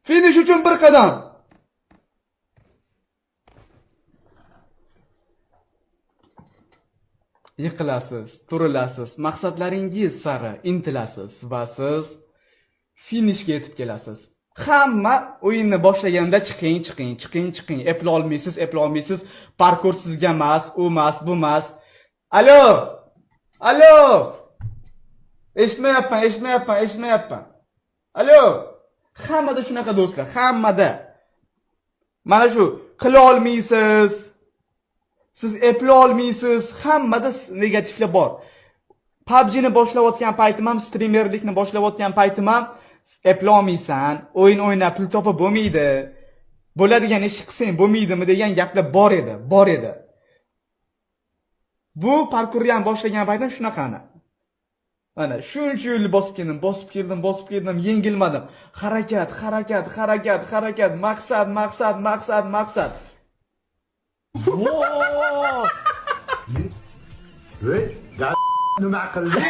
Finish uchun bir qadam. Yiqilasiz, turilasiz, maqsadlaringiz sari intilasiz va siz finishga yetib kelasiz. Hamma o'yinni boshlaganda chiqing, eplay olmaysiz, parkur sizga emas, u emas, bu emas. Alo! Eshitmayapman. Alo! Hammada shunaqa do'stlar, hammada. Mana shu qila olmaysiz. Siz eplay olmaysiz, hammada negativlar bor. PUBG'ni boshlayotgan paytim ham, streamerlikni boshlayotgan paytim ham eplay olmaysan, o'yin o'ynab pul topib bo'lmaydi. Bo'ladigan ish qilsang bo'lmaydimi degan gaplar bor edi. Bu parkurni ham boshlagan paytim shunaqani. Mana shuncha yo'l bosib keldim, yengilmadim. Harakat, maqsad. Voy, nima qildi?